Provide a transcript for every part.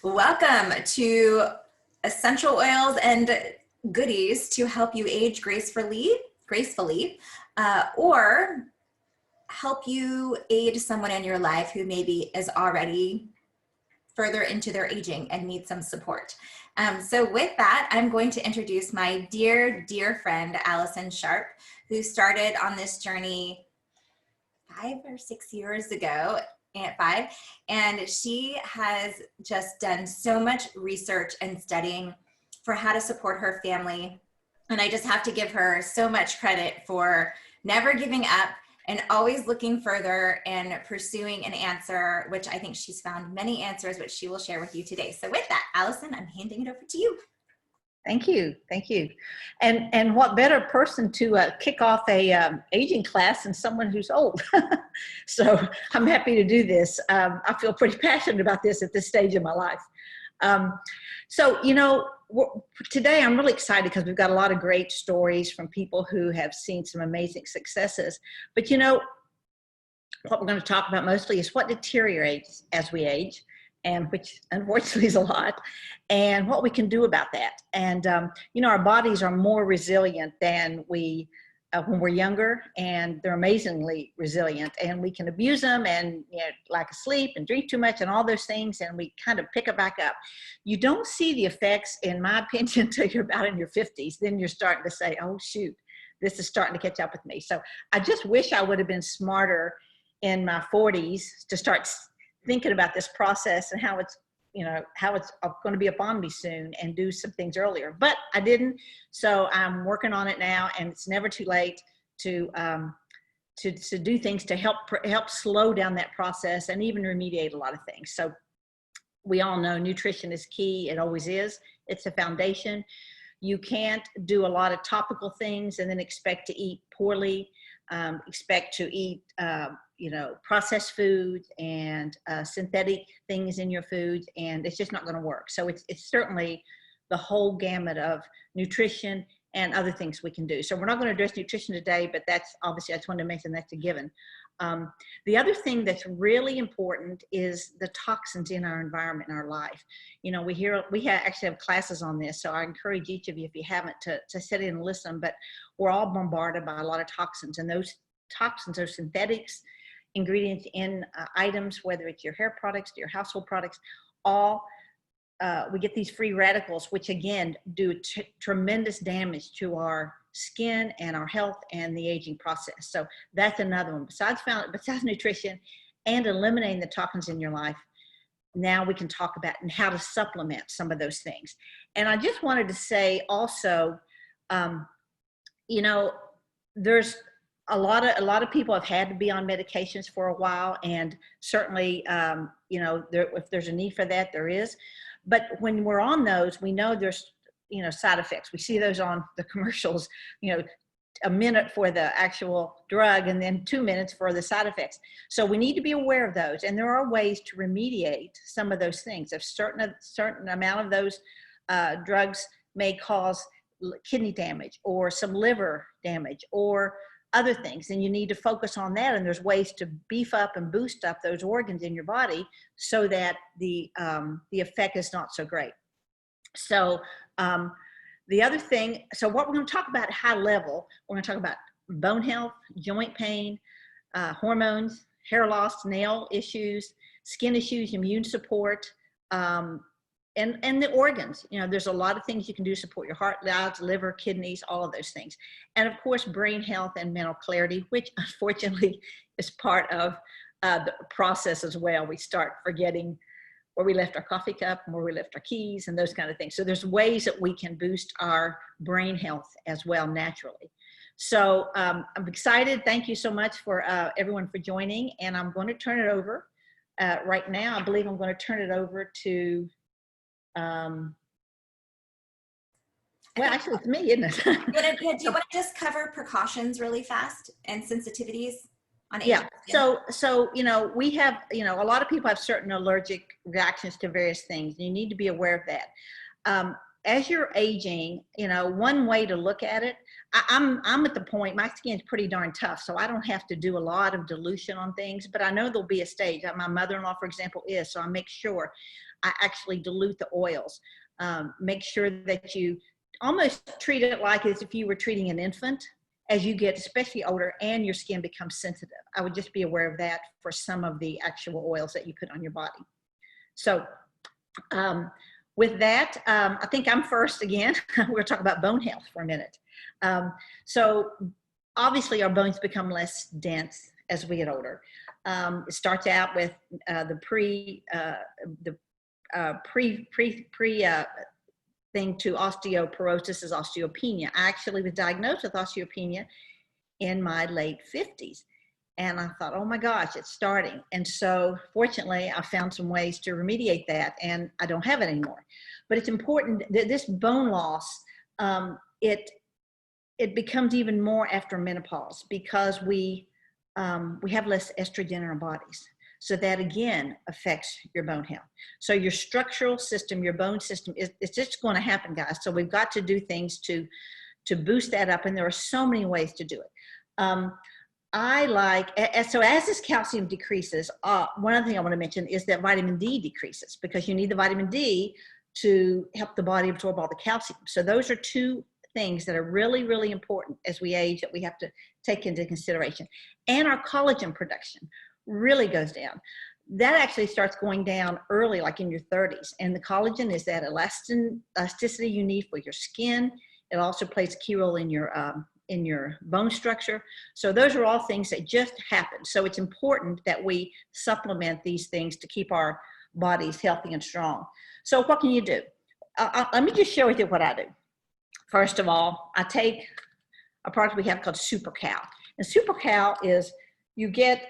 Welcome to essential oils and goodies to help you age gracefully, or help you aid someone in your life who maybe is already further into their aging and needs some support. So with that, I'm going to introduce my dear friend, Allison Sharp, who started on this journey 5 or 6 years ago, at 5, and she has just done so much research and studying for how to support her family. And I just have to give her so much credit for never giving up and always looking further and pursuing an answer, which I think she's found many answers, which she will share with you today. So with that, Allison, I'm handing it over to you. Thank you. Thank you. And what better person to kick off a aging class than someone who's old. So I'm happy to do this. I feel pretty passionate about this at this stage of my life. So, you know, today I'm really excited because we've got a lot of great stories from people who have seen some amazing successes. But, you know, what we're going to talk about mostly is what deteriorates as we age, and which unfortunately is a lot, and what we can do about that. And, you know, our bodies are more resilient than we, when we're younger, and they're amazingly resilient, and we can abuse them and, you know, lack of sleep and drink too much and all those things, and we kind of pick it back up. You don't see the effects, in my opinion, until you're about in your 50s. Then you're starting to say, oh, shoot, this is starting to catch up with me. So I just wish I would have been smarter in my 40s to start thinking about this process and how it's, you know, how it's going to be upon me soon, and do some things earlier. But I didn't, so I'm working on it now, and it's never too late to do things to help slow down that process and even remediate a lot of things. So we all know nutrition is key. It always is. It's a foundation. You can't do a lot of topical things and then expect to eat poorly, expect to eat you know, processed foods and synthetic things in your foods, and it's just not going to work. So it's certainly the whole gamut of nutrition and other things we can do. So we're not going to address nutrition today, but that's obviously, I just wanted to mention that's a given. The other thing that's really important is the toxins in our environment, in our life. You know, actually have classes on this, so I encourage each of you, if you haven't, to sit in and listen. But we're all bombarded by a lot of toxins, and those toxins are synthetics, ingredients in items, whether it's your hair products, your household products, all we get these free radicals, which again do tremendous damage to our skin and our health and the aging process. So that's another one. Besides nutrition and eliminating the toxins in your life, now we can talk about and how to supplement some of those things. And I just wanted to say also, you know, there's a lot of people have had to be on medications for a while, and certainly, you know, if there's a need for that, there is. But when we're on those, we know there's, you know, side effects. We see those on the commercials, you know, a minute for the actual drug and then 2 minutes for the side effects. So we need to be aware of those, and there are ways to remediate some of those things. If certain amount of those drugs may cause kidney damage or some liver damage or other things, and you need to focus on that. And there's ways to beef up and boost up those organs in your body so that the effect is not so great. So the other thing, so what we're going to talk about at high level, we're going to talk about bone health, joint pain, hormones, hair loss, nail issues, skin issues, immune support, and the organs. You know, there's a lot of things you can do to support your heart, lungs, liver, kidneys, all of those things. And of course, brain health and mental clarity, which unfortunately is part of the process as well. We start forgetting where we left our coffee cup and where we left our keys and those kind of things. So there's ways that we can boost our brain health as well naturally. So I'm excited. Thank you so much for everyone for joining. And I'm going to turn it over right now. I believe I'm going to turn it over to well, actually, it's me, isn't it? Do you want to just cover precautions really fast and sensitivities on aging? Yeah. So you know, we have, you know, a lot of people have certain allergic reactions to various things. You need to be aware of that. as you're aging, one way to look at it, I'm at the point, my skin's pretty darn tough, so I don't have to do a lot of dilution on things, but I know there'll be a stage. My mother-in-law, for example, is, so I make sure I actually dilute the oils. Make sure that you almost treat it like as if you were treating an infant as you get especially older and your skin becomes sensitive. I would just be aware of that for some of the actual oils that you put on your body. So with that, I think I'm first again. We're going to talk about bone health for a minute. So obviously our bones become less dense as we get older. It starts out with the pre thing to osteoporosis is osteopenia. I actually was diagnosed with osteopenia in my late 50s. And I thought, oh my gosh, it's starting. And so fortunately, I found some ways to remediate that, and I don't have it anymore. But it's important that this bone loss, it becomes even more after menopause because we have less estrogen in our bodies. So that again affects your bone health. So your structural system, your bone system, it's just going to happen, guys. So we've got to do things to boost that up, and there are so many ways to do it. So as this calcium decreases, one other thing I want to mention is that vitamin D decreases because you need the vitamin D to help the body absorb all the calcium. So those are two things that are really, really important as we age that we have to take into consideration. And our collagen production really goes down. That actually starts going down early, like in your 30s. And the collagen is that elasticity you need for your skin. It also plays a key role in your bone structure. So those are all things that just happen. So it's important that we supplement these things to keep our bodies healthy and strong. So what can you do? Let me just share with you what I do. First of all, I take a product we have called Super Cow. And Super Cow is, you get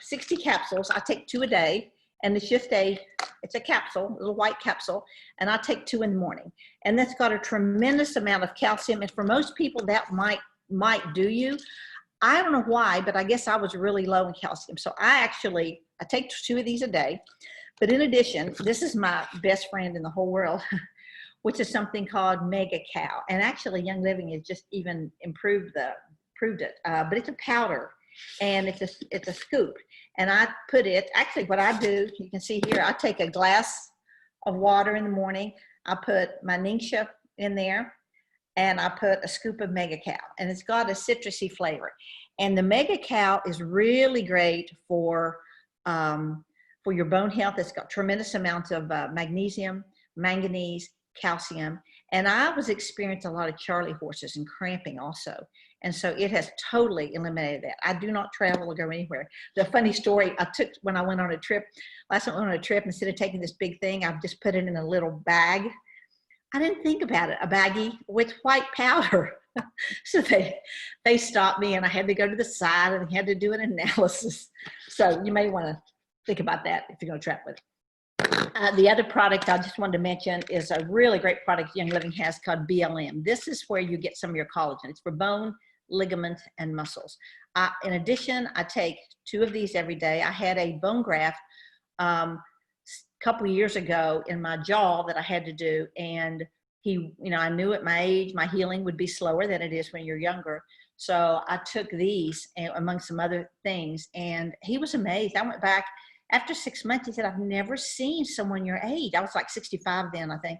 60 capsules. I take 2 a day, and it's just it's a capsule, a little white capsule, and I take 2 in the morning. And that's got a tremendous amount of calcium. And for most people, that might do you. I don't know why, but I guess I was really low in calcium. So I take 2 of these a day. But in addition, this is my best friend in the whole world, which is something called Mega Cow. And actually Young Living has just even improved it. But it's a powder, and it's a scoop. And I put it, actually what I do, you can see here, I take a glass of water in the morning. I put my Ningxia in there, and I put a scoop of Mega Cow, and it's got a citrusy flavor. And the Mega Cow is really great for your bone health. It's got tremendous amounts of magnesium, manganese, calcium. And I was experiencing a lot of Charlie horses and cramping also. And so it has totally eliminated that. I do not travel or go anywhere. The funny story I took when I went on a trip, last time I went on a trip, instead of taking this big thing, I've just put it in a little bag. I didn't think about it, a baggie with white powder. So they stopped me, and I had to go to the side and had to do an analysis. So you may want to think about that if you're going to travel with it. The other product I just wanted to mention is a really great product Young Living has called BLM. This is where you get some of your collagen. It's for bone, ligaments, and muscles. In addition, I take 2 of these every day. I had a bone graft a couple of years ago in my jaw that I had to do, and I knew at my age my healing would be slower than it is when you're younger. So I took these among some other things, and he was amazed. I went back after 6 months. He said, I've never seen someone your age. I was like 65 then, I think.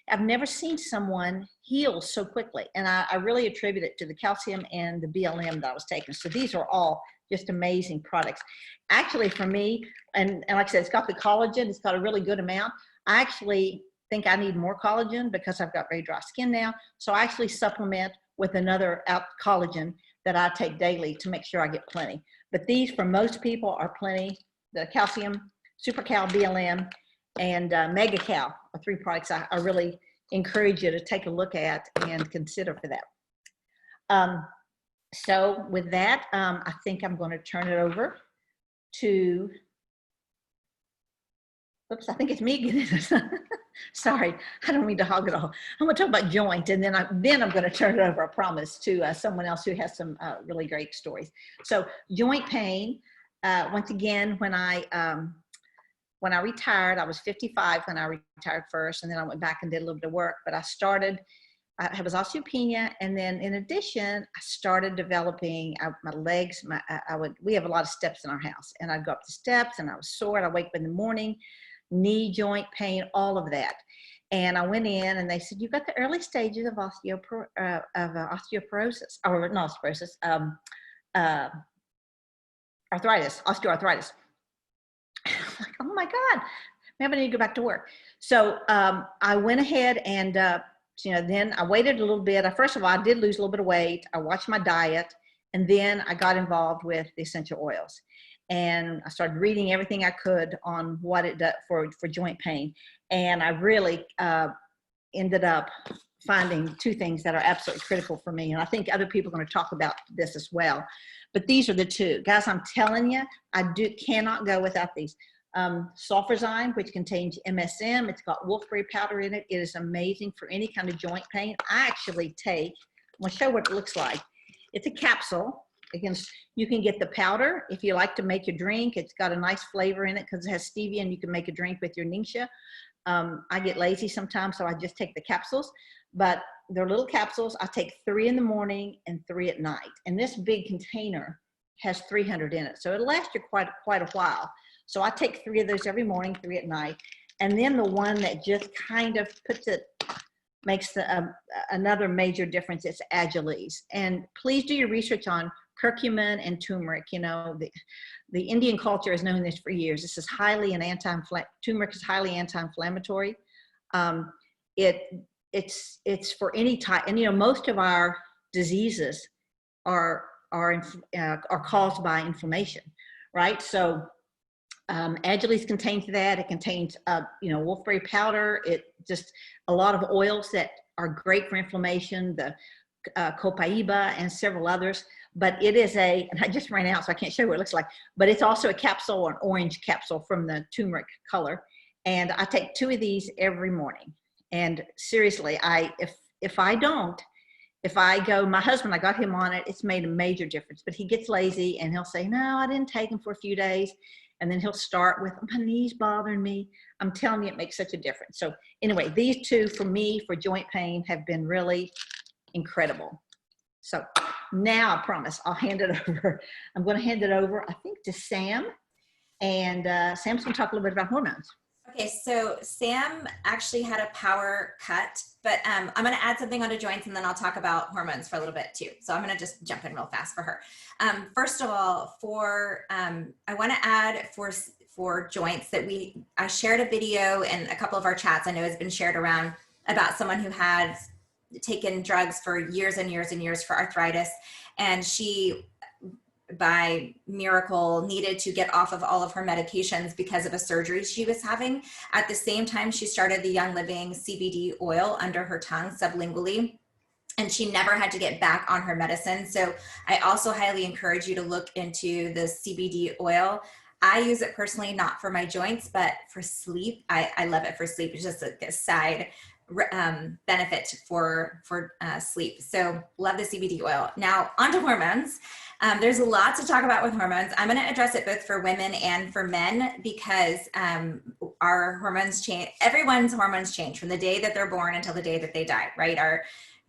I've never seen someone heal so quickly. And I really attribute it to the calcium and the BLM that I was taking. So these are all just amazing products. Actually, for me, and like I said, it's got the collagen. It's got a really good amount. I actually think I need more collagen because I've got very dry skin now. So I actually supplement with another collagen that I take daily to make sure I get plenty. But these, for most people, are plenty. The calcium, Super Cow, BLM, and Mega Cow are 3 products I really encourage you to take a look at and consider for that. So with that, I think I'm going to turn it over to, oops, I think it's me again. Sorry, I don't mean to hog it all. I'm going to talk about joint, and then I'm going to turn it over, I promise, to someone else who has some really great stories. So joint pain, once again, when I when I retired, I was 55 when I retired first, and then I went back and did a little bit of work. But I was osteopenia, and then in addition, I started developing my legs. We have a lot of steps in our house, and I'd go up the steps, and I was sore. I'd wake up in the morning, knee joint pain, all of that. And I went in, and they said, "You've got the early stages of osteoporosis, or not osteoporosis, osteoarthritis." I'm like, "Oh my God, maybe I need to go back to work." So I went ahead and, then I waited a little bit. First of all, I did lose a little bit of weight. I watched my diet, and then I got involved with the essential oils. And I started reading everything I could on what it does for joint pain. And I really ended up finding two things that are absolutely critical for me. And I think other people are going to talk about this as well. But these are the two. Guys, I'm telling you, cannot go without these. Sulfurzyme, which contains MSM. It's got wolfberry powder in it. It is amazing for any kind of joint pain. I actually I'm going to show what it looks like. It's a capsule. You can get the powder if you like to make your drink. It's got a nice flavor in it because it has stevia, and you can make a drink with your Ningxia. I get lazy sometimes, so I just take the capsules. But they're little capsules. I take 3 in the morning and 3 at night. And this big container has 300 in it, so it'll last you quite a while. So I take 3 of those every morning, 3 at night. And then the one that just kind of makes another major difference is Agiles. And please do your research on curcumin and turmeric. The Indian culture has known this for years. This is turmeric is highly anti-inflammatory. It's for any type, and most of our diseases are caused by inflammation, right? So Agiles contains that. It contains wolfberry powder. It just a lot of oils that are great for inflammation. The copaiba and several others. But it is and I just ran out, so I can't show you what it looks like, but it's also a capsule, an orange capsule from the turmeric color. And I take 2 of these every morning. And seriously, if I go, my husband, I got him on it, it's made a major difference, but he gets lazy and he'll say, "No, I didn't take them for a few days." And then he'll start with, "My knee's bothering me." I'm telling you, it makes such a difference. So anyway, these 2 for me, for joint pain, have been really incredible. So now I promise I'll hand it over. I'm going to hand it over, I think, to Sam. And Sam's going to talk a little bit about hormones. Okay, so Sam actually had a power cut, but I'm going to add something onto joints, and then I'll talk about hormones for a little bit too. So I'm going to just jump in real fast for her. First of all, I want to add for joints that I shared a video in a couple of our chats. I know has been shared around about someone who had taken drugs for years and years and years for arthritis, and she, by miracle, needed to get off of all of her medications because of a surgery she was having. At the same time, she started the Young Living CBD oil under her tongue sublingually, and she never had to get back on her medicine. So I also highly encourage you to look into the CBD oil. I use it personally, not for my joints, but for sleep. I love it for sleep. It's just a side benefit for sleep. So love the CBD oil. Now onto hormones. There's a lot to talk about with hormones. I'm going to address it both for women and for men because our hormones change. Everyone's hormones change from the day that they're born until the day that they die, right?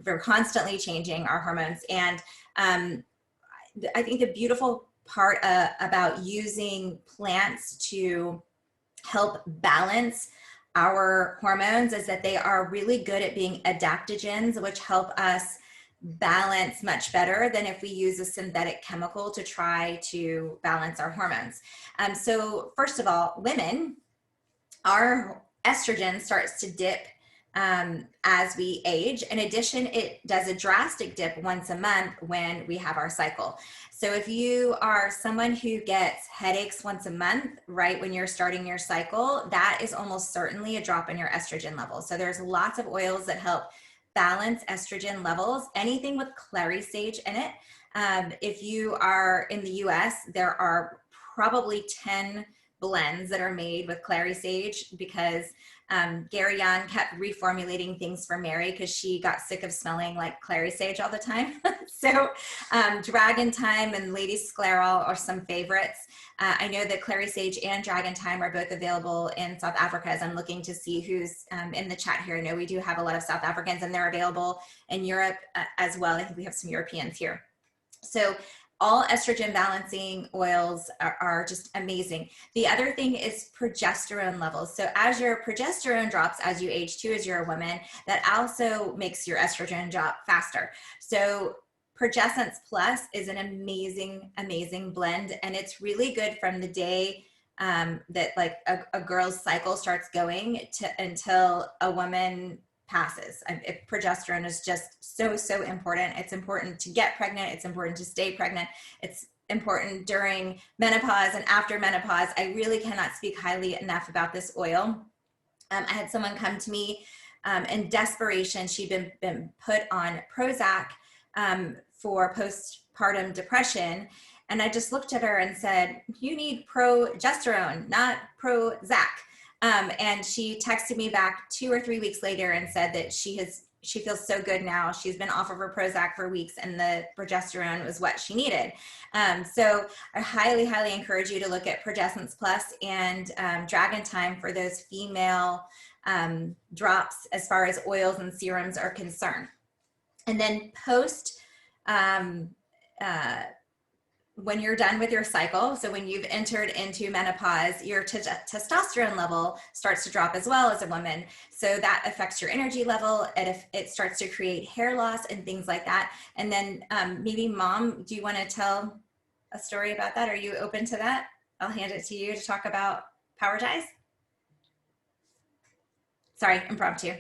We're constantly changing our hormones. And I think the beautiful part about using plants to help balance our hormones is that they are really good at being adaptogens, which help us balance much better than if we use a synthetic chemical to try to balance our hormones. So first of all, women, our estrogen starts to dip as we age. In addition, it does a drastic dip once a month when we have our cycle. So if you are someone who gets headaches once a month, right when you're starting your cycle, that is almost certainly a drop in your estrogen levels. So there's lots of oils that help balance estrogen levels, anything with clary sage in it. If you are in the US, there are probably 10 blends that are made with clary sage, because Gary Young kept reformulating things for Mary because she got sick of smelling like clary sage all the time. So Dragon Thyme and Lady Scleral are some favorites. I know that clary sage and Dragon Thyme are both available in South Africa, as I'm looking to see who's in the chat here. I know we do have a lot of South Africans, and they're available in Europe as well. I think we have some Europeans here. So all estrogen balancing oils are just amazing. The other thing is progesterone levels. So as your progesterone drops as you age too, as you're a woman, that also makes your estrogen drop faster. So Progessence Plus is an amazing, amazing blend, and it's really good from the day that like a girl's cycle starts going to until a woman passes. Progesterone is just so, so important. It's important to get pregnant. It's important to stay pregnant. It's important during menopause and after menopause. I really cannot speak highly enough about this oil. I had someone come to me in desperation. She'd been put on Prozac for postpartum depression. And I just looked at her and said, you need progesterone, not Prozac. And she texted me back 2 or 3 weeks later and said that she feels so good now. She's been off of her Prozac for weeks, and the progesterone was what she needed. So I highly, highly encourage you to look at Progessence Plus and Dragon Thyme for those female drops as far as oils and serums are concerned. And then when you're done with your cycle, so when you've entered into menopause, your testosterone level starts to drop as well as a woman. So that affects your energy level. It starts to create hair loss and things like that. And then maybe Mom, do you want to tell a story about that? Are you open to that? I'll hand it to you to talk about Power Ties. Sorry, impromptu.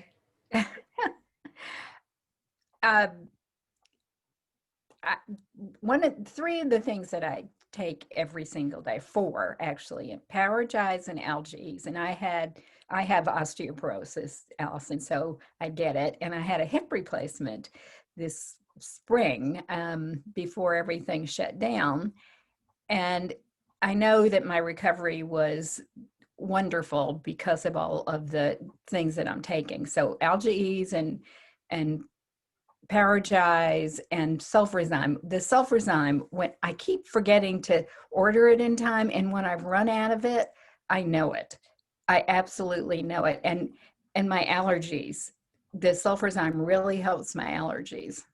Three of the things that I take every single day, 4 actually, Power Ties and Algaes. And I have osteoporosis, Allison, so I get it. And I had a hip replacement this spring before everything shut down. And I know that my recovery was wonderful because of all of the things that I'm taking. So Algaes and Power Ties and Sulfurzyme. The Sulfurzyme, when I keep forgetting to order it in time, and when I've run out of it, I know it. I absolutely know it. And my allergies, the Sulfurzyme really helps my allergies.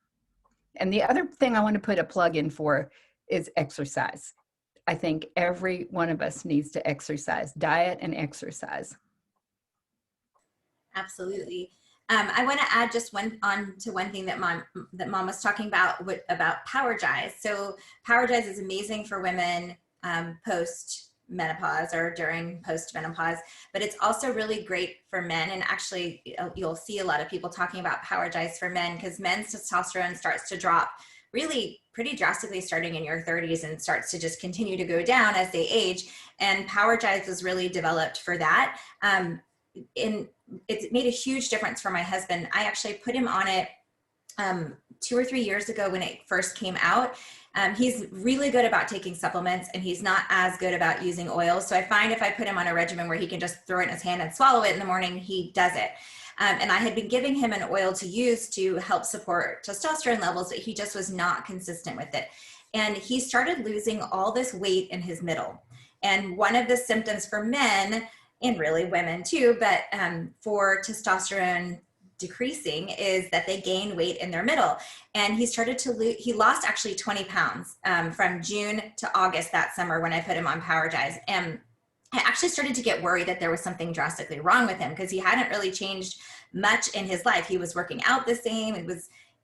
And the other thing I want to put a plug in for is exercise. I think every one of us needs to exercise, diet and exercise. Absolutely. I want to add just one thing that Mom was talking about Power Ties. So Power Ties is amazing for women post menopause or during post menopause, but it's also really great for men. And actually, you'll see a lot of people talking about Power Ties for men because men's testosterone starts to drop really pretty drastically starting in your 30s and starts to just continue to go down as they age. And Power Ties was really developed for that. It's made a huge difference for my husband. I actually put him on it 2 or 3 years ago when it first came out. He's really good about taking supplements, and he's not as good about using oils. So I find if I put him on a regimen where he can just throw it in his hand and swallow it in the morning, he does it. And I had been giving him an oil to use to help support testosterone levels, but he just was not consistent with it. And he started losing all this weight in his middle. And one of the symptoms for men, and really women too, but for testosterone decreasing, is that they gain weight in their middle. And he started to he lost actually 20 pounds from June to August that summer when I put him on Power Ties. And I actually started to get worried that there was something drastically wrong with him because he hadn't really changed much in his life. He was working out the same.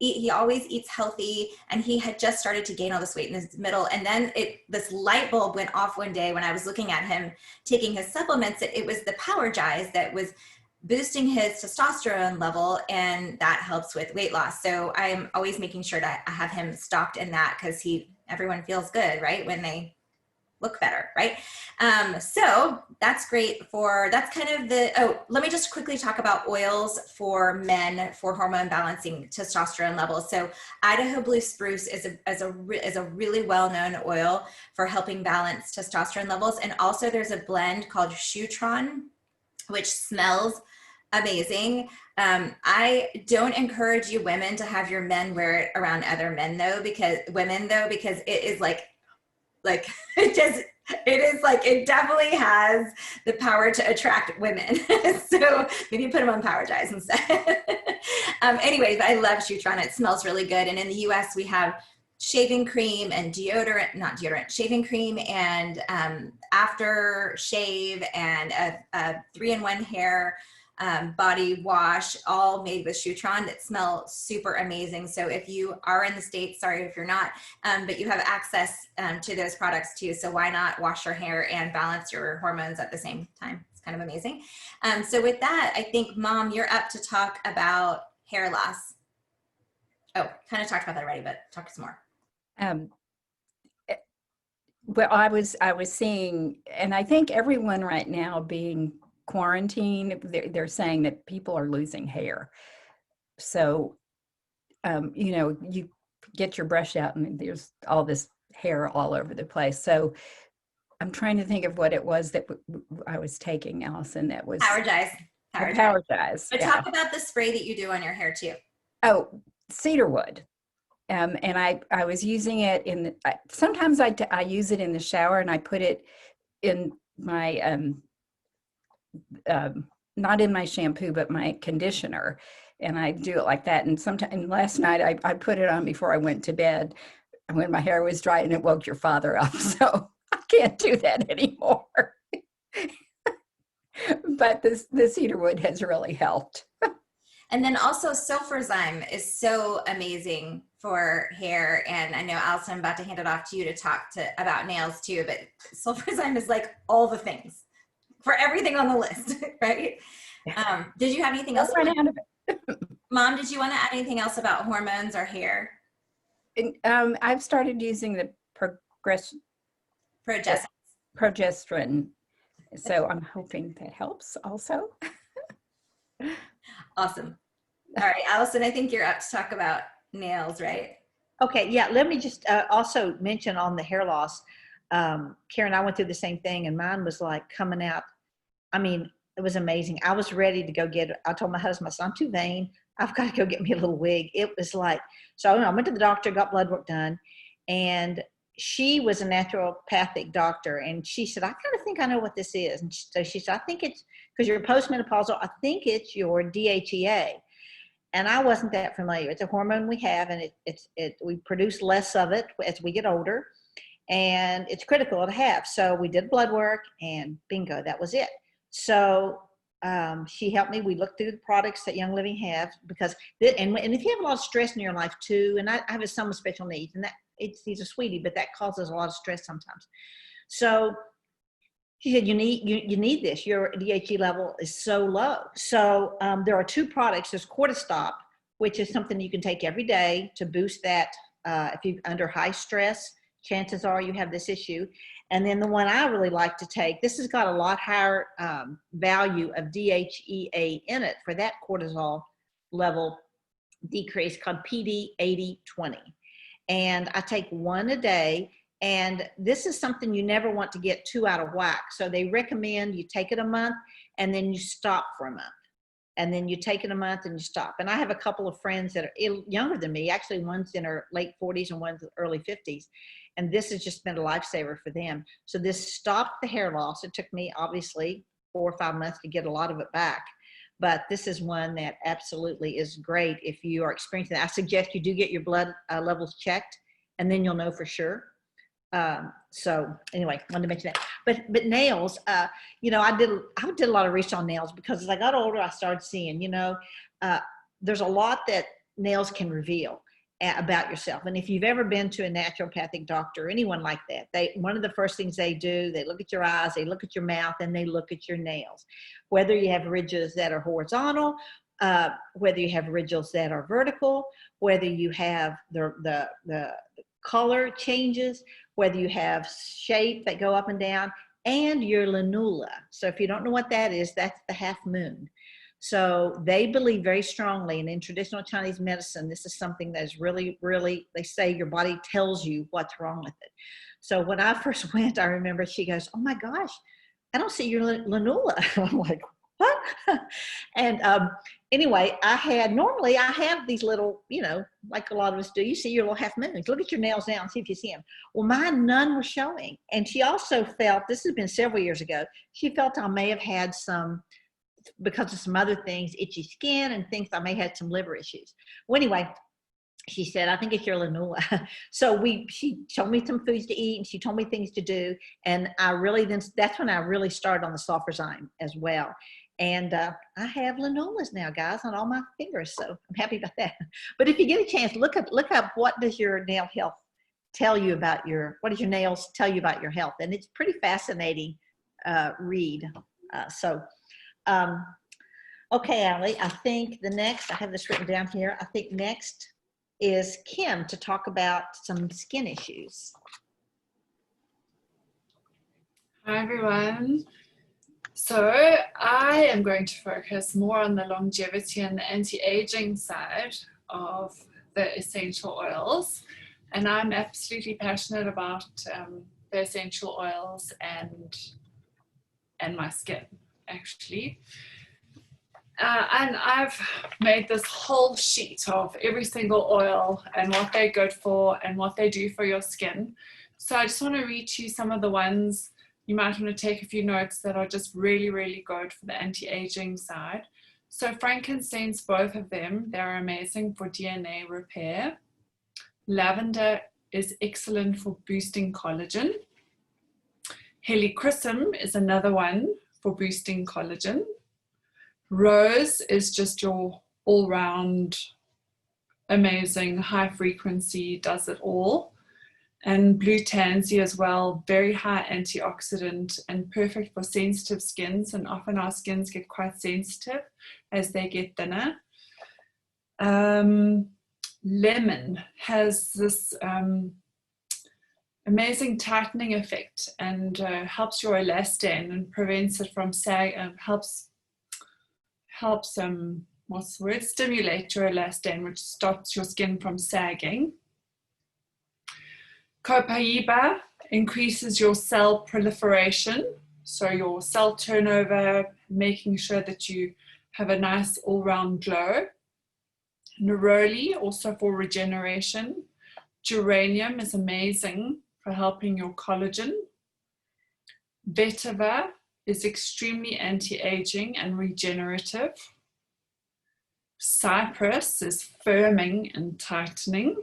He always eats healthy, and he had just started to gain all this weight in his middle. And then this light bulb went off one day when I was looking at him taking his supplements. It was the Power Ties that was boosting his testosterone level, and that helps with weight loss. So I'm always making sure that I have him stocked in that because everyone feels good, right, when they look better, right? So that's great for, that's kind of the, oh, let me just quickly talk about oils for men for hormone balancing testosterone levels. So Idaho Blue Spruce is a really well-known oil for helping balance testosterone levels. And also there's a blend called Shutron, which smells amazing. I don't encourage you women to have your men wear it around other men though, because it is like it definitely has the power to attract women. So maybe put them on Power Ties instead. Anyways, I love Shutron. It smells really good. And in the US we have shaving cream and shaving cream and after shave and a 3-in-1 hair body wash, all made with Shutron that smell super amazing. So if you are in the States, sorry if you're not, but you have access to those products too. So why not wash your hair and balance your hormones at the same time? It's kind of amazing. So with that, I think Mom, you're up to talk about hair loss. Oh, kind of talked about that already, but talk some more. Well, I was seeing, and I think everyone right now being quarantined, they're saying that people are losing hair. So, you get your brush out and there's all this hair all over the place. So I'm trying to think of what it was that I was taking, Allison, that was Power Ties. Power Ties. But talk about the spray that you do on your hair too. Oh, cedarwood. And I was using it in sometimes I use it in the shower, and I put it in my not in my shampoo but my conditioner, and I do it like that. And sometimes last night I put it on before I went to bed when my hair was dry, and it woke your father up. So I can't do that anymore. But the cedarwood has really helped. And then also sulfurzyme is so amazing for hair. And I know, Allison, I'm about to hand it off to you to talk about nails too, but sulfurzyme is like all the things for everything on the list, right? Did you have anything else? Mom, did you want to add anything else about hormones or hair? I've started using the progesterone. So I'm hoping that helps also. Awesome. All right, Allison, I think you're up to talk about nails, right? Okay, yeah, let me just also mention on the hair loss. Karen, I went through the same thing, and mine was like coming out. I mean, it was amazing. I was ready to go get it. I told my husband, I said, I'm too vain. I've got to go get me a little wig. It was like, so I went to the doctor, got blood work done, and she was a naturopathic doctor, and she said, I kind of think I know what this is. And so she said, I think it's because you're postmenopausal. I think it's your DHEA. And I wasn't that familiar. It's a hormone we have, and we produce less of it as we get older, and it's critical to have. So we did blood work, and bingo, that was it. So she helped me. We looked through the products that Young Living have, because and if you have a lot of stress in your life too, and I have a son with special needs, and he's a sweetie, but that causes a lot of stress sometimes. So she said, you need this. Your DHE level is so low. So there are two products. There's Cortistop, which is something you can take every day to boost that. If you're under high stress, chances are you have this issue. And then the one I really like to take, this has got a lot higher value of DHEA in it for that cortisol level decrease, called PD8020. And I take one a day. And this is something you never want to get too out of whack. So they recommend you take it a month and then you stop for a month. And then you take it a month and you stop. And I have a couple of friends that are younger than me. Actually, one's in her late 40s and one's early 50s. And this has just been a lifesaver for them. So this stopped the hair loss. It took me, obviously, 4 or 5 months to get a lot of it back. But this is one that absolutely is great if you are experiencing that. I suggest you do get your blood levels checked, and then you'll know for sure. So anyway, wanted to mention that. But nails, I did a lot of research on nails, because as I got older, I started seeing, there's a lot that nails can reveal about yourself. And if you've ever been to a naturopathic doctor or anyone like that, one of the first things they do, they look at your eyes, they look at your mouth, and they look at your nails. Whether you have ridges that are horizontal, whether you have ridges that are vertical, whether you have the color changes, whether you have shape that go up and down, and your lanula. So if you don't know what that is, that's the half moon. So they believe very strongly, and in traditional Chinese medicine, this is something that is really, really, they say your body tells you what's wrong with it. So when I first went, I remember she goes, "Oh my gosh, I don't see your lanula." I'm like, "What?" And anyway, normally I have these little, like a lot of us do. You see your little half moons. Look at your nails now and see if you see them. Well, mine, none were showing. And she also felt, this has been several years ago, she felt I may have had some, because of some other things, itchy skin and things, I may have had some liver issues. Well, anyway, she said, "I think it's your lanula." So she told me some foods to eat, and she told me things to do. And that's when I really started on the sulfurzyme as well. And I have lanulas now, guys, on all my fingers. So I'm happy about that. But if you get a chance, look up what does your nail health tell you about what does your nails tell you about your health? And it's pretty fascinating read. Okay, Allie, I think I have this written down here. I think next is Kim to talk about some skin issues. Hi, everyone. So I am going to focus more on the longevity and the anti-aging side of the essential oils. And I'm absolutely passionate about the essential oils and my skin, actually. And I've made this whole sheet of every single oil and what they're good for and what they do for your skin. So I just want to read to you some of the ones. You might want to take a few notes that are just really, really good for the anti-aging side. So frankincense, both of them, they're amazing for DNA repair. Lavender is excellent for boosting collagen. Helichrysum is another one for boosting collagen. Rose is just your all-round amazing high frequency, does it all. And blue tansy as well, very high antioxidant and perfect for sensitive skins. And often our skins get quite sensitive as they get thinner. Lemon has this amazing tightening effect and helps your elastane and prevents it from stimulate your elastane, which stops your skin from sagging. Copaiba increases your cell proliferation, so your cell turnover, making sure that you have a nice all-round glow. Neroli, also for regeneration. Geranium is amazing for helping your collagen. Vetiver is extremely anti-aging and regenerative. Cypress is firming and tightening.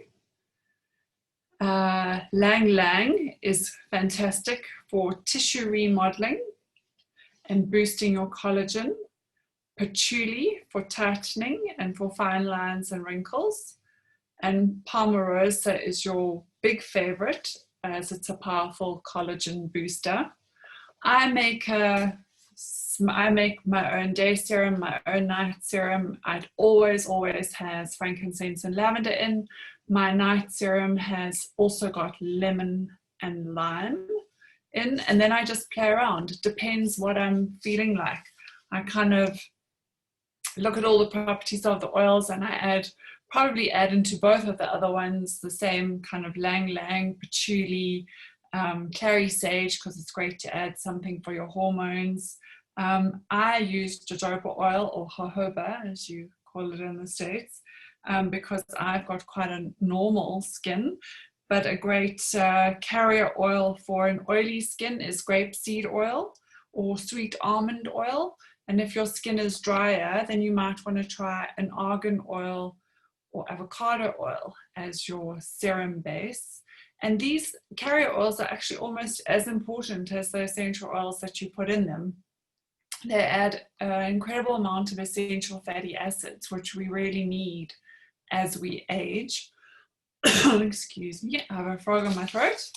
Lang Lang is fantastic for tissue remodeling and boosting your collagen. Patchouli for tightening and for fine lines and wrinkles. And Palmarosa is your big favorite as it's a powerful collagen booster. I make my own day serum, my own night serum. I'd always has frankincense and lavender in. My night serum has also got lemon and lime in, and then I just play around. It depends what I'm feeling like. I kind of look at all the properties of the oils, and I probably add into both of the other ones the same kind of Lang Lang, patchouli, clary sage, because it's great to add something for your hormones. I use jojoba oil, or jojoba as you call it in the States, because I've got quite a normal skin. But a great carrier oil for an oily skin is grapeseed oil or sweet almond oil. And if your skin is drier, then you might want to try an argan oil or avocado oil as your serum base. And these carrier oils are actually almost as important as the essential oils that you put in them. They add an incredible amount of essential fatty acids, which we really need as we age. Excuse me, I have a frog in my throat.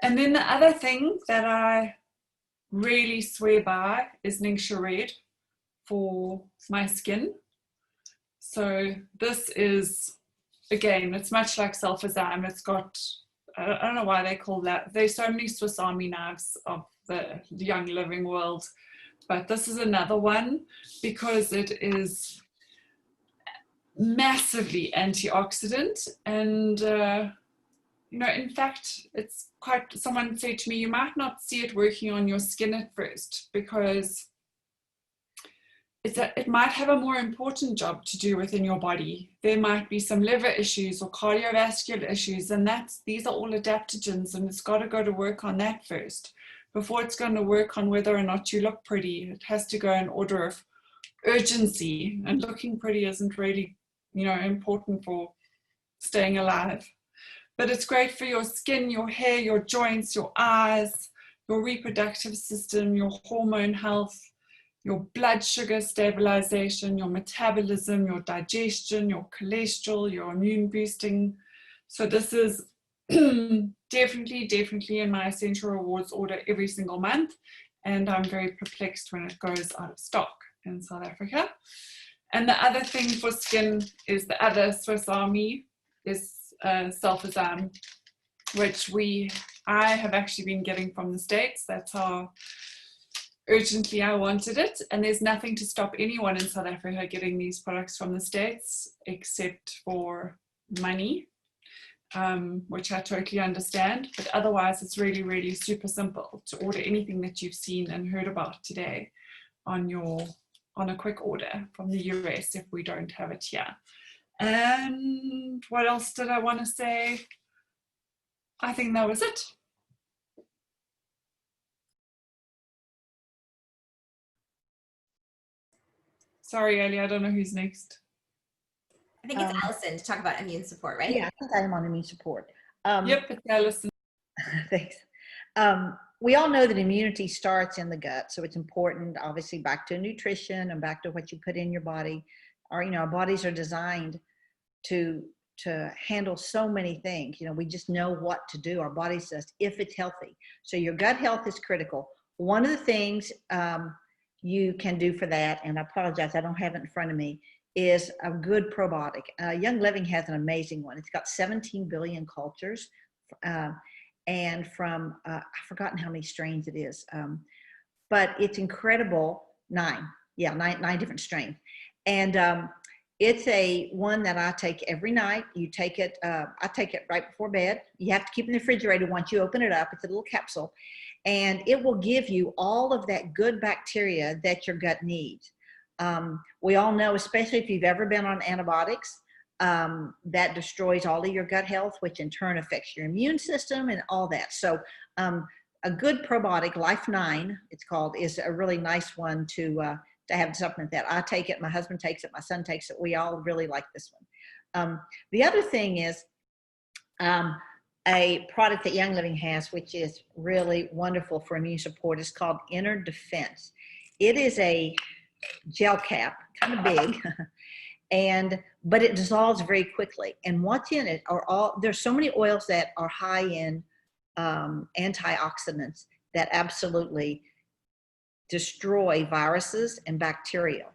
And then the other thing that I really swear by is Ningxia Red for my skin. So this is again, it's much like Sulfazam. It's got, I don't know why they call that. There's so many Swiss Army knives of the young living world, but this is another one because it is massively antioxidant. And you know, in fact, it's quite, someone said to me, you might not see it working on your skin at first because it might have a more important job to do within your body. There might be some liver issues or cardiovascular issues, and these are all adaptogens, and it's got to go to work on that first before it's going to work on whether or not you look pretty. It has to go in order of urgency, and looking pretty isn't really, you know, important for staying alive. But it's great for your skin, your hair, your joints, your eyes, your reproductive system, your hormone health, your blood sugar stabilization, your metabolism, your digestion, your cholesterol, your immune boosting. So this is definitely in my essential rewards order every single month. And I'm very perplexed when it goes out of stock in South Africa. And the other thing for skin is the other Swiss Army is Sulfazam, which I have actually been getting from the States. That's how urgently I wanted it. And there's nothing to stop anyone in South Africa getting these products from the States except for money, which I totally understand. But otherwise, it's really super simple to order anything that you've seen and heard about today on a quick order from the US if we don't have it here. And what else did I want to say? I think that was it. Sorry, Ellie, I don't know who's next. I think it's Allison to talk about immune support, right? Yeah, I think I am on immune support. Yep, it's Allison. Thanks. We all know that immunity starts in the gut, so it's important, obviously, back to nutrition and back to what you put in your body. Our bodies are designed to handle so many things. We just know what to do. Our body says if it's healthy. So your gut health is critical. One of the things you can do for that, and I apologize, I don't have it in front of me, is a good probiotic. Young Living has an amazing one. It's got 17 billion cultures, and from I've forgotten how many strains it is, but it's incredible. Nine different strains, and it's a one that I take every night. You take it, I take it right before bed. You have to keep it in the refrigerator once you open it up. It's a little capsule, and it will give you all of that good bacteria that your gut needs. We all know, especially if you've ever been on antibiotics, that destroys all of your gut health, which in turn affects your immune system and all that. So a good probiotic, Life 9, it's called, is a really nice one to have to supplement that. I take it, my husband takes it, my son takes it. We all really like this one. The other thing is a product that Young Living has, which is really wonderful for immune support, is called Inner Defense. It is a gel cap, kind of big, but it dissolves very quickly. And what's in it there's so many oils that are high in antioxidants that absolutely destroy viruses and bacteria.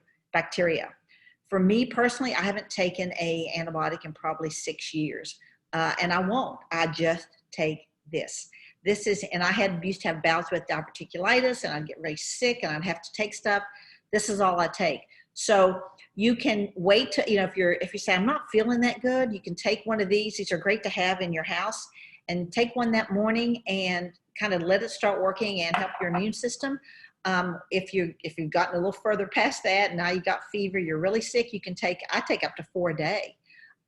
For me personally, I haven't taken an antibiotic in probably 6 years, and I won't. I just take this. And I used to have bouts with diverticulitis, and I'd get very sick, and I'd have to take stuff. This is all I take. So you can wait to, if you say, I'm not feeling that good, you can take one of these. These are great to have in your house, and take one that morning and kind of let it start working and help your immune system. If you've gotten a little further past that, now you've got fever, you're really sick, I take up to 4 a day,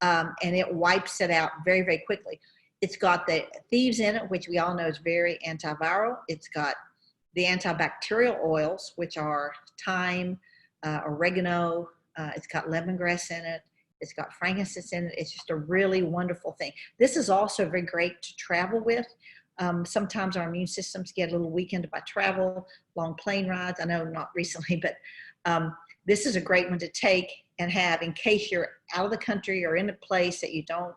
and it wipes it out very, very quickly. It's got the thieves in it, which we all know is very antiviral. It's got the antibacterial oils, which are thyme, oregano. It's got lemongrass in it. It's got frankincense in it. It's just a really wonderful thing. This is also very great to travel with. Sometimes our immune systems get a little weakened by travel, long plane rides. I know not recently, but this is a great one to take and have in case you're out of the country or in a place that you aren't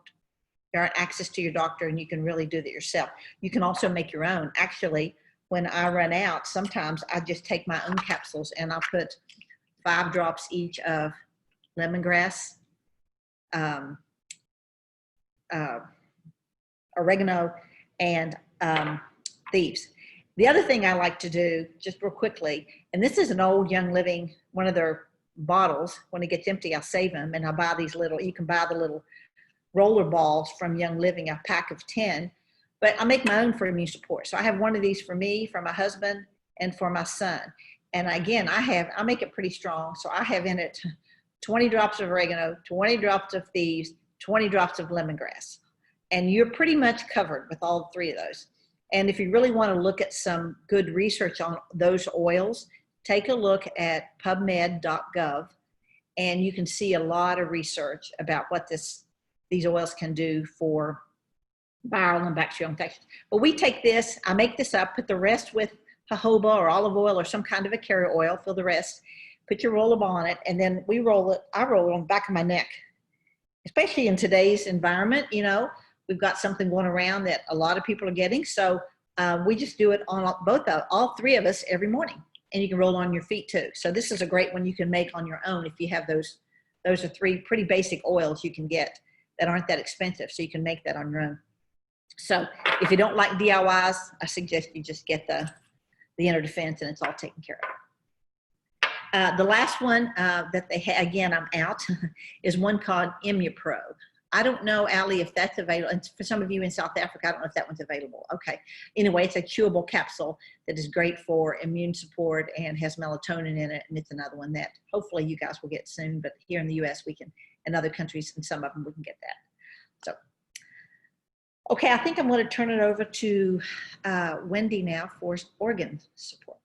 access to your doctor, and you can really do that yourself. You can also make your own. Actually, when I run out, sometimes I just take my own capsules and I'll put 5 drops each of lemongrass, oregano, and thieves. The other thing I like to do, just real quickly, and this is an old Young Living, one of their bottles. When it gets empty, I'll save them, and I buy these little, you can buy the little roller balls from Young Living, a pack of 10, but I make my own for immune support. So I have one of these for me, for my husband, and for my son. And again, I make it pretty strong. So I have in it 20 drops of oregano, 20 drops of thieves, 20 drops of lemongrass. And you're pretty much covered with all three of those. And if you really want to look at some good research on those oils, take a look at pubmed.gov, and you can see a lot of research about what these oils can do for viral and bacterial infections. But we take this, I make this up, put the rest with jojoba or olive oil or some kind of a carrier oil, fill the rest, put your rollable on it, and then I roll it on the back of my neck. Especially in today's environment, you know, we've got something going around that a lot of people are getting. So we just do it on all three of us every morning. And you can roll on your feet too. So this is a great one you can make on your own if you have those. Those are three pretty basic oils you can get that aren't that expensive. So you can make that on your own. So if you don't like DIYs, I suggest you just get the inner defense, and it's all taken care of. The last one that they have, again, I'm out, is one called ImmuPro. I don't know, Allie, if that's available. And for some of you in South Africa, I don't know if that one's available. Okay. Anyway, it's a chewable capsule that is great for immune support and has melatonin in it. And it's another one that hopefully you guys will get soon. But here in the US, we can, in other countries, and some of them, we can get that. So, okay, I think I'm going to turn it over to Wendy now for organ support.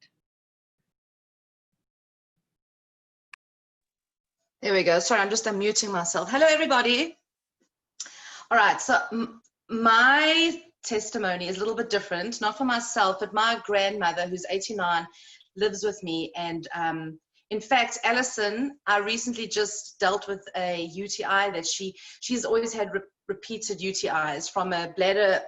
There we go. Sorry, I'm just unmuting myself. Hello, everybody. All right, so my testimony is a little bit different, not for myself, but my grandmother, who's 89, lives with me. And in fact, Alison, I recently just dealt with a UTI that she's always had repeated UTIs from a bladder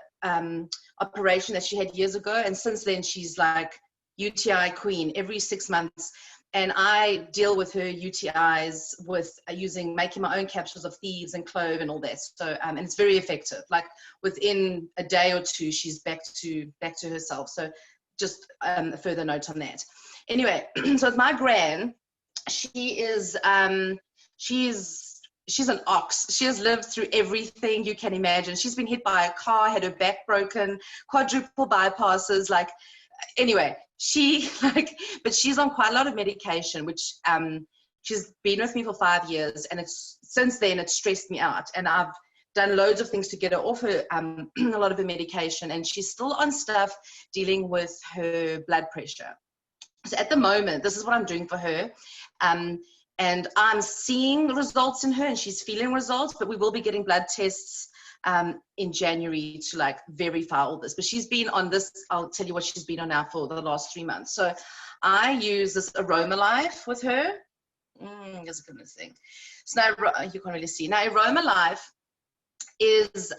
operation that she had years ago. And since then, she's like UTI queen every 6 months. And I deal with her UTIs with making my own capsules of thieves and clove and all that. So, and it's very effective. Like within a day or two, she's back to herself. So just a further note on that. Anyway, so with my gran, she's an ox. She has lived through everything you can imagine. She's been hit by a car, had her back broken, quadruple bypasses, like, anyway, but she's on quite a lot of medication, which she's been with me for 5 years, and since then it's stressed me out, and I've done loads of things to get her off her a lot of her medication, and she's still on stuff dealing with her blood pressure. So at the moment, this is what I'm doing for her, and I'm seeing results in her, and she's feeling results, but we will be getting blood tests in January to like verify all this. But she's been on this, I'll tell you what she's been on now for the last 3 months. So I use this Aroma Life with her. Here's a goodness thing. So now you can't really see. Now Aroma Life is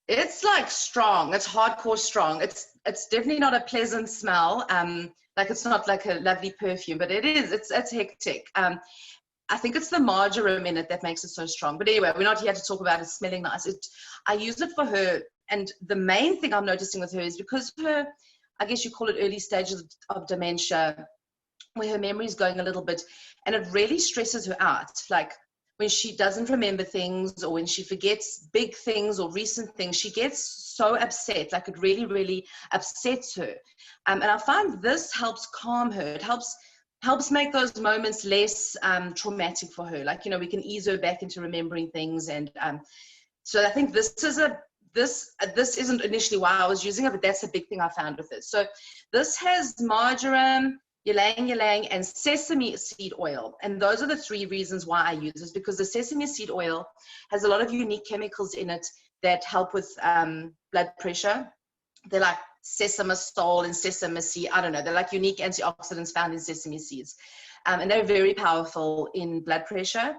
it's like strong. It's hardcore strong. It's definitely not a pleasant smell. Like it's not like a lovely perfume, but it is. It's hectic. I think it's the marjoram in it that makes it so strong. But anyway, we're not here to talk about it smelling nice. I use it for her. And the main thing I'm noticing with her is because her, I guess you call it early stages of dementia, where her memory is going a little bit, and it really stresses her out. Like when she doesn't remember things, or when she forgets big things or recent things, she gets so upset. Like it really, really upsets her. And I find this helps calm her. It helps make those moments less traumatic for her. Like, you know, we can ease her back into remembering things. And so I think this isn't initially why I was using it, but that's a big thing I found with it. So this has marjoram, ylang-ylang, and sesame seed oil. And those are the 3 reasons why I use this, because the sesame seed oil has a lot of unique chemicals in it that help with blood pressure. They're like sesamosol and sesame seed. I don't know. They're like unique antioxidants found in sesame seeds. And they're very powerful in blood pressure.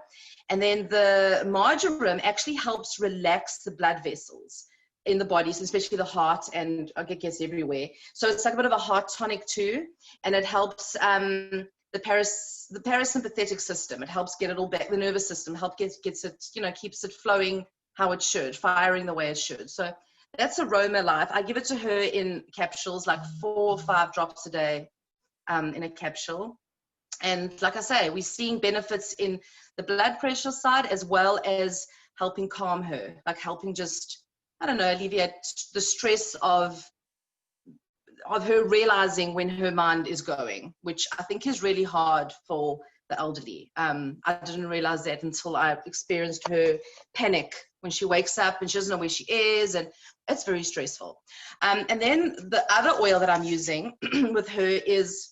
And then the marjoram actually helps relax the blood vessels in the body, so especially the heart, and I guess everywhere. So it's like a bit of a heart tonic too. And it helps the parasympathetic system. It helps get it all back. The nervous system gets it, you know, keeps it flowing how it should, firing the way it should. So that's Aroma Life. I give it to her in capsules, like 4 or 5 drops a day in a capsule. And like I say, we're seeing benefits in the blood pressure side as well as helping calm her, like helping just, I don't know, alleviate the stress of her realizing when her mind is going, which I think is really hard for the elderly. I didn't realize that until I experienced her panic when she wakes up and she doesn't know where she is, and it's very stressful. And then the other oil that I'm using with her is,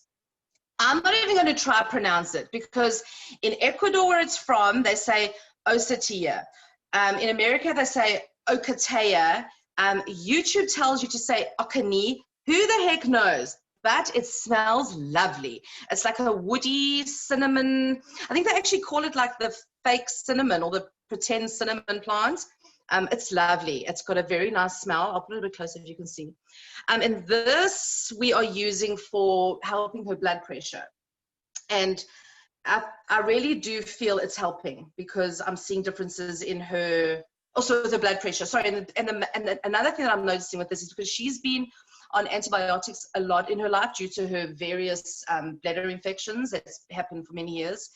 I'm not even going to try to pronounce it, because in Ecuador, where it's from, they say Osatia. In America, they say Ocatea. YouTube tells you to say Okani. Who the heck knows? But it smells lovely. It's like a woody cinnamon. I think they actually call it like the fake cinnamon or the pretend cinnamon plant. It's lovely. It's got a very nice smell. I'll put it a bit closer if you can see. And this we are using for helping her blood pressure. And I really do feel it's helping, because I'm seeing differences in her, also the blood pressure. Sorry, and another thing that I'm noticing with this is because she's been on antibiotics a lot in her life due to her various bladder infections that's happened for many years.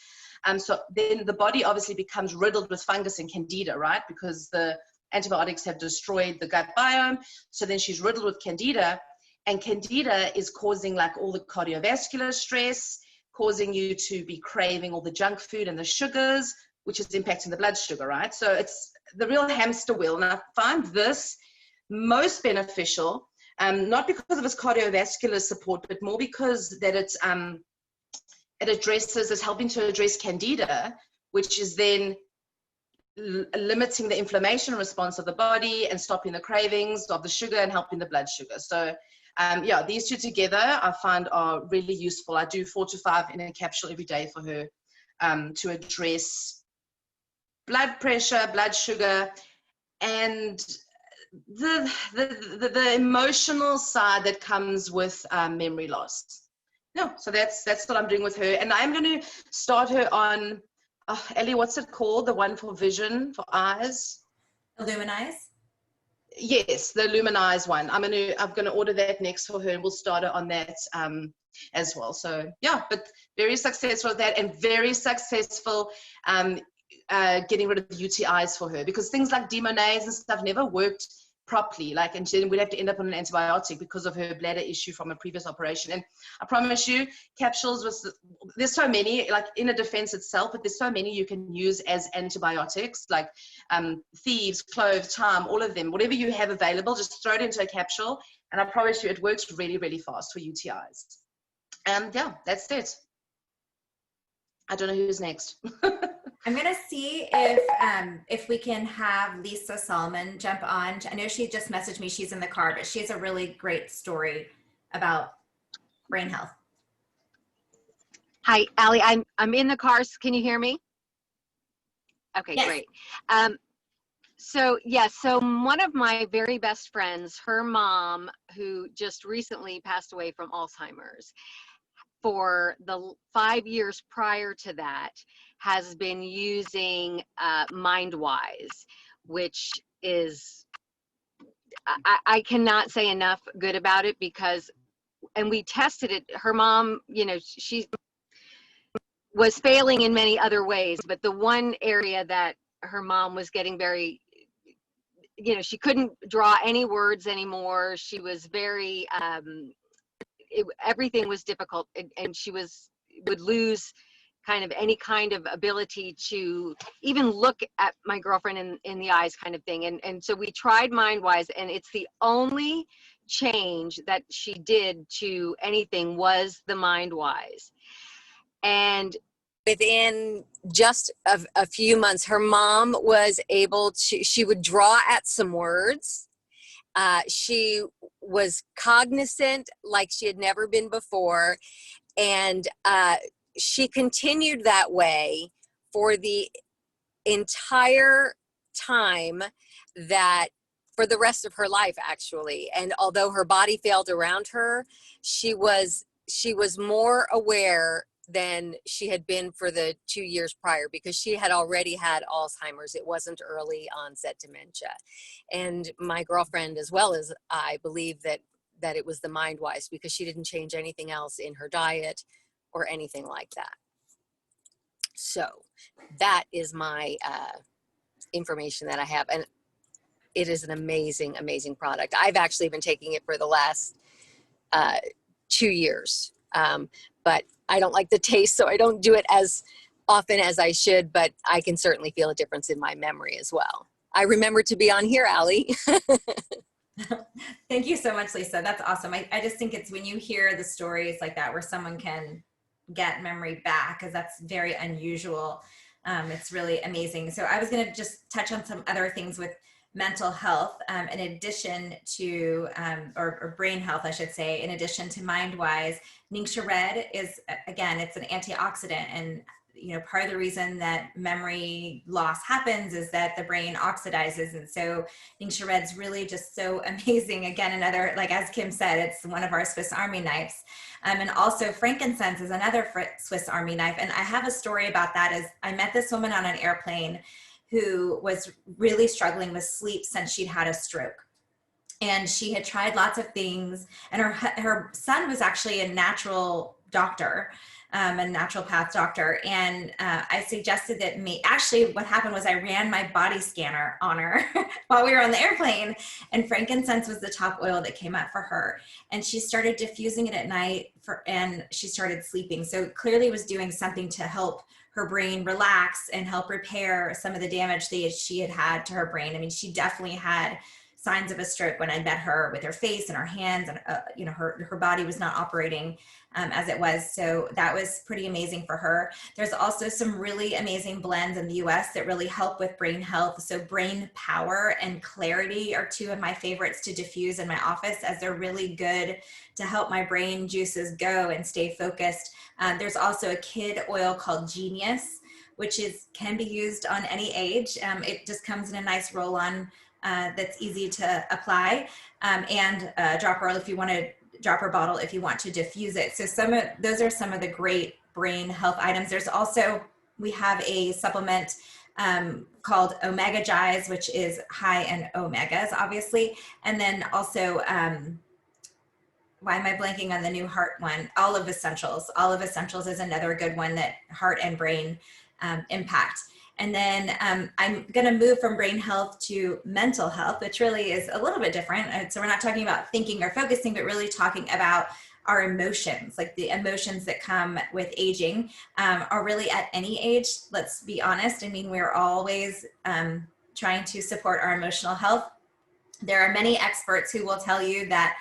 So then the body obviously becomes riddled with fungus and candida, right? Because the antibiotics have destroyed the gut biome. So then she's riddled with candida, and candida is causing like all the cardiovascular stress, causing you to be craving all the junk food and the sugars, which is impacting the blood sugar, right? So it's the real hamster wheel. And I find this most beneficial, not because of its cardiovascular support, but more because that it's helping to address candida, which is then limiting the inflammation response of the body and stopping the cravings of the sugar and helping the blood sugar. So yeah, these two together I find are really useful. I do 4 to 5 in a capsule every day for her to address blood pressure, blood sugar, and the emotional side that comes with memory loss. No, so that's what I'm doing with her. And I'm going to start her on, Ellie, what's it called? The one for vision, for eyes? Illuminize? Yes, the Luminize one. I'm gonna order that next for her, and we'll start her on that as well. So yeah, but very successful at that, and very successful getting rid of the UTIs for her, because things like demonase and stuff never worked properly, like, and then we'd have to end up on an antibiotic because of her bladder issue from a previous operation. And I promise you, capsules there's so many, like in a defense itself, but there's so many you can use as antibiotics, like thieves, cloves, thyme, all of them, whatever you have available, just throw it into a capsule, and I promise you it works really, really fast for UTIs. And yeah, that's it. I don't know who's next. I'm gonna see if we can have Lisa Solomon jump on. I know she just messaged me, she's in the car, but she has a really great story about brain health. Hi, Allie, I'm in the car. Can you hear me? Okay, Yes. Great. So one of my very best friends, her mom, who just recently passed away from Alzheimer's, for the 5 years prior to that, has been using MindWise, which is, I cannot say enough good about it, because, and we tested it, her mom, you know, she was failing in many other ways, but the one area that her mom was getting very, you know, she couldn't draw any words anymore. She was very, everything was difficult, and she would lose kind of any kind of ability to even look at my girlfriend in the eyes, kind of thing. And so we tried MindWise, and it's the only change that she did to anything was the MindWise. And within just a few months, her mom was able to, she would draw at some words. She was cognizant like she had never been before. And she continued that way for the entire time, that for the rest of her life, actually. And although her body failed around her, she was more aware than she had been for the 2 years prior, because she had already had Alzheimer's. It wasn't early onset dementia. And my girlfriend, as well as I, believe that it was the MindWise, because she didn't change anything else in her diet or anything like that. So that is my information that I have. And it is an amazing, amazing product. I've actually been taking it for the last 2 years. But I don't like the taste, so I don't do it as often as I should, but I can certainly feel a difference in my memory as well. I remember to be on here, Allie. Thank you so much, Lisa. That's awesome. I just think it's when you hear the stories like that where someone can get memory back, because that's very unusual. It's really amazing. So I was going to just touch on some other things with mental health, in addition to, or brain health, I should say, in addition to MindWise. Ningxia Red is, again, it's an antioxidant, and part of the reason that memory loss happens is that the brain oxidizes. And so Ningxia Red's really just so amazing. Again, another, like as Kim said, it's one of our Swiss Army knives. And also frankincense is another Swiss Army knife. And I have a story about that. Is I met this woman on an airplane who was really struggling with sleep since she'd had a stroke. And she had tried lots of things, and her son was actually a natural doctor, a naturopath doctor. And I suggested that actually what happened was I ran my body scanner on her while we were on the airplane, and frankincense was the top oil that came up for her. And she started diffusing it at night and she started sleeping. So clearly was doing something to help her brain relax and help repair some of the damage that she had had to her brain. I mean, she definitely had signs of a stroke when I met her, with her face and her hands, and her body was not operating as it was. So that was pretty amazing for her. There's also some really amazing blends in the US that really help with brain health. So Brain Power and Clarity are two of my favorites to diffuse in my office, as they're really good to help my brain juices go and stay focused. There's also a kid oil called Genius, which can be used on any age. It just comes in a nice roll-on that's easy to apply, and dropper oil if you want to, dropper bottle if you want to diffuse it. So those are some of the great brain health items. There's also, we have a supplement called Omega Gize, which is high in omegas, obviously. And then also, why am I blanking on the new heart one? Olive Essentials. Olive Essentials is another good one that heart and brain impact. And then I'm going to move from brain health to mental health, which really is a little bit different. So we're not talking about thinking or focusing, but really talking about our emotions, like the emotions that come with aging, are really at any age. Let's be honest. I mean, we're always trying to support our emotional health. There are many experts who will tell you that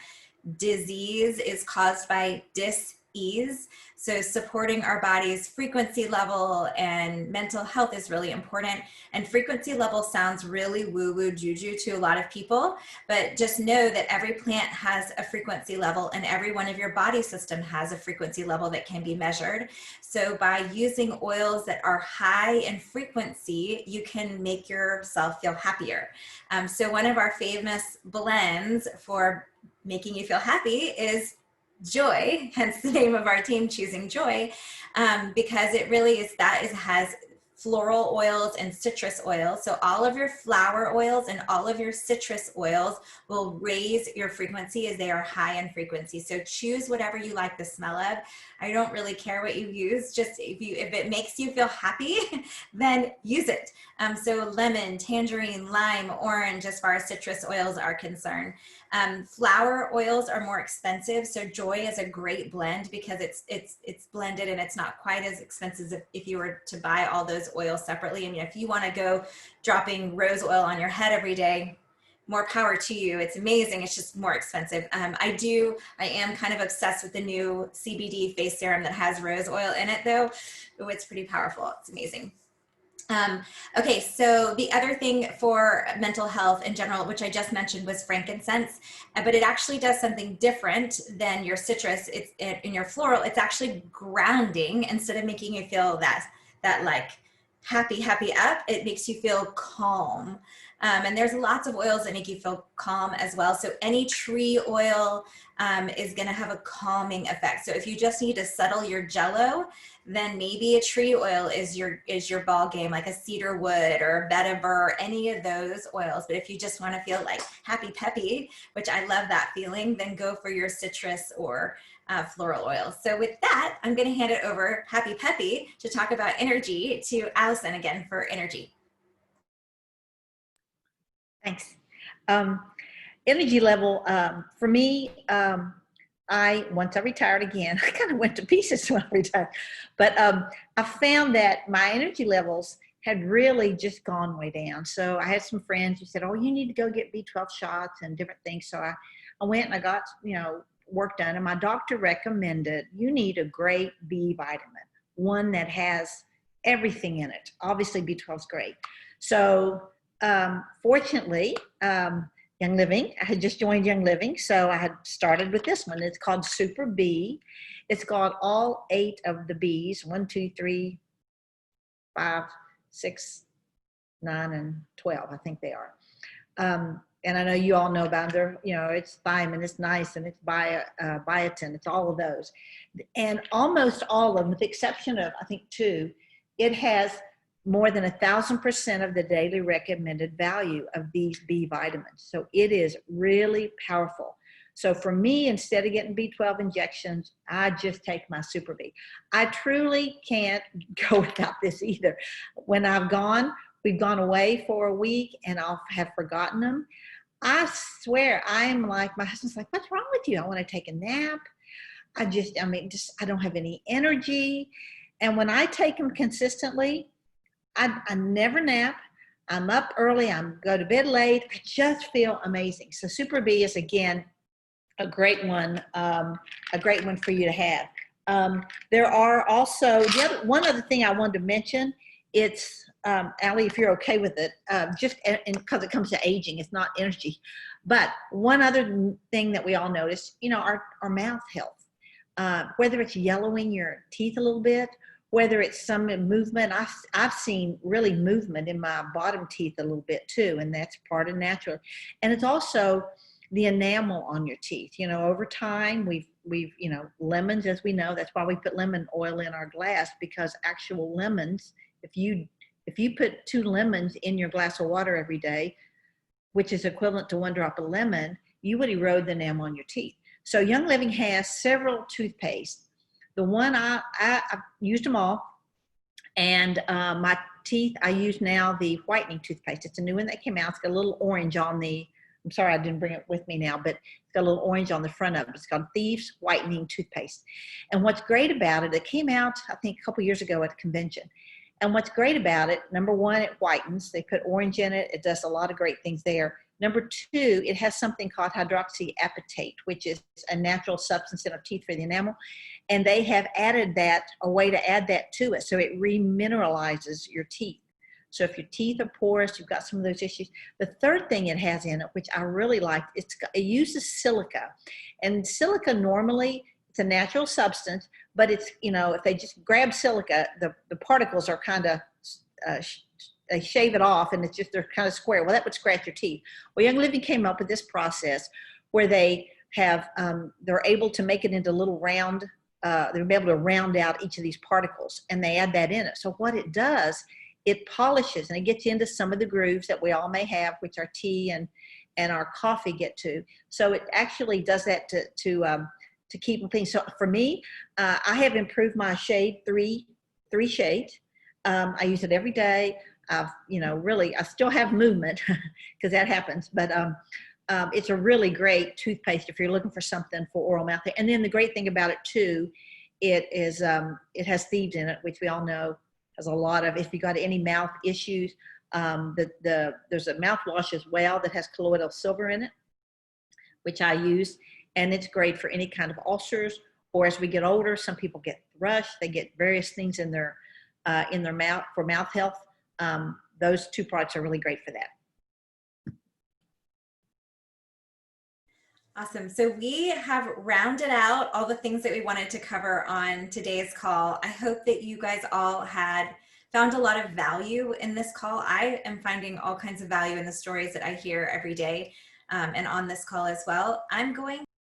disease is caused by dis-ease. So supporting our body's frequency level and mental health is really important. And frequency level sounds really woo-woo juju to a lot of people, but just know that every plant has a frequency level, and every one of your body system has a frequency level that can be measured. So by using oils that are high in frequency, you can make yourself feel happier. So one of our famous blends for making you feel happy is Joy, hence the name of our team, Choosing Joy, because it really has floral oils and citrus oils. So all of your flower oils and all of your citrus oils will raise your frequency, as they are high in frequency. So choose whatever you like the smell of. I don't really care what you use. Just if it makes you feel happy, then use it. So lemon, tangerine, lime, orange, as far as citrus oils are concerned. Flower oils are more expensive. So Joy is a great blend because it's blended, and it's not quite as expensive if you were to buy all those oils separately. I mean, if you want to go dropping rose oil on your head every day, more power to you. It's amazing. It's just more expensive. I am kind of obsessed with the new CBD face serum that has rose oil in it, though. Oh, it's pretty powerful. It's amazing. Okay, so the other thing for mental health in general, which I just mentioned, was frankincense, but it actually does something different than your citrus. In your floral, it's actually grounding instead of making you feel that like happy up, it makes you feel calm. And there's lots of oils that make you feel calm as well. So any tree oil is going to have a calming effect. So if you just need to settle your jello, then maybe a tree oil is your ball game, like a cedar wood or a vetiver, any of those oils. But if you just want to feel like happy peppy, which I love that feeling, then go for your citrus or floral oils. So with that, I'm going to hand it over, happy peppy, to talk about energy to Allison again for energy. Thanks. Energy level, for me, once I retired again, I kind of went to pieces when I retired, but I found that my energy levels had really just gone way down. So I had some friends who said, oh, you need to go get B12 shots and different things. So I went and I got, work done, and my doctor recommended you need a great B vitamin, one that has everything in it. Obviously B12 is great. So fortunately, Young Living, I had just joined Young Living, so I had started with this one. It's called Super B. It's got all 8 of the B's, 1, 2, 3, 5, 6, 9, and 12, I think they are. And I know you all know about them. It's thiamine, it's niacin, it's biotin, it's all of those. And almost all of them, with the exception of, I think, 2, it has more than 1,000% of the daily recommended value of these B vitamins. So it is really powerful. So for me, instead of getting B12 injections, I just take my Super B. I truly can't go without this either. When we've gone away for a week and I'll have forgotten them. I swear, I'm like, my husband's like, what's wrong with you? I want to take a nap. I don't have any energy. And when I take them consistently, I never nap. I'm up early. I go to bed late. I just feel amazing. So Super B is, again, a great one for you to have. There are also one other thing I wanted to mention. It's Allie, if you're okay with it, just because it comes to aging, it's not energy. But one other thing that we all notice, our mouth health, whether it's yellowing your teeth a little bit, whether it's some movement. I've seen really movement in my bottom teeth a little bit too, and that's part of natural. And it's also the enamel on your teeth. Over time, we've lemons, as we know, that's why we put lemon oil in our glass, because actual lemons, if you put 2 lemons in your glass of water every day, which is equivalent to 1 drop of lemon, you would erode the enamel on your teeth. So Young Living has several toothpastes. The one I've used them all, and my teeth, I use now the whitening toothpaste. It's a new one that came out. It's got a little orange on the, I'm sorry I didn't bring it with me now, but it's got a little orange on the front of it. It's called Thieves Whitening Toothpaste. And what's great about it, it came out, I think, a couple years ago at a convention. And what's great about it, number 1, it whitens. They put orange in it. It does a lot of great things there. Number 2, it has something called hydroxyapatite, which is a natural substance in our teeth for the enamel. And they have added a way to add that to it. So it remineralizes your teeth. So if your teeth are porous, you've got some of those issues. The third thing it has in it, which I really like, it uses silica. And silica normally, it's a natural substance, but it's, if they just grab silica, the particles are kind of, they shave it off and they're kind of square. Well, that would scratch your teeth. Well, Young Living came up with this process where they have, they're able to make it into little round, they'll be able to round out each of these particles, and they add that in it. So what it does, it polishes and it gets you into some of the grooves that we all may have, which our tea and our coffee get to. So it actually does that to keep them clean. So for me, I have improved my shade three shades. I use it every day. Really, I still have movement because that happens, but it's a really great toothpaste if you're looking for something for oral mouth. And then the great thing about it too, it has thieves in it, which we all know has a lot of, if you got any mouth issues, there's a mouthwash as well that has colloidal silver in it, which I use, and it's great for any kind of ulcers, or as we get older, some people get thrush, they get various things in their mouth for mouth health. Those 2 products are really great for that. Awesome. So we have rounded out all the things that we wanted to cover on today's call. I hope that you guys all had found a lot of value in this call. I am finding all kinds of value in the stories that I hear every day, and on this call as well. I'm going